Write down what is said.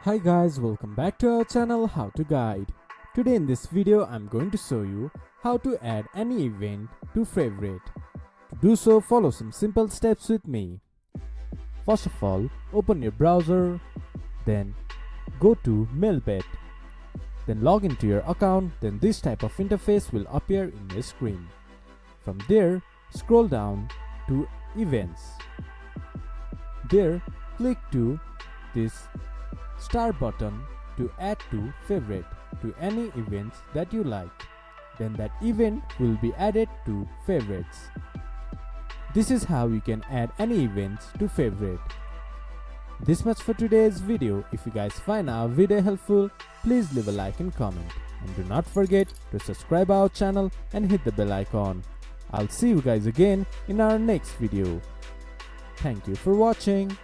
Hi guys, welcome back to our channel How to Guide. Today in this video I'm going to show you how to add any event to favorite. To do so, follow some simple steps with me. First of all, open your browser, then go to MelBet. Then log into your account, then this type of interface will appear in your screen. From there, scroll down to Events. There, click to this star button to add to favorite to any events that you like. Then that event will be added to favorites. This is how you can add any events to favorite. This much for today's video. If you guys find our video helpful, please leave a like and comment. And do not forget to subscribe our channel and hit the bell icon. I'll see you guys again in our next video. Thank you for watching.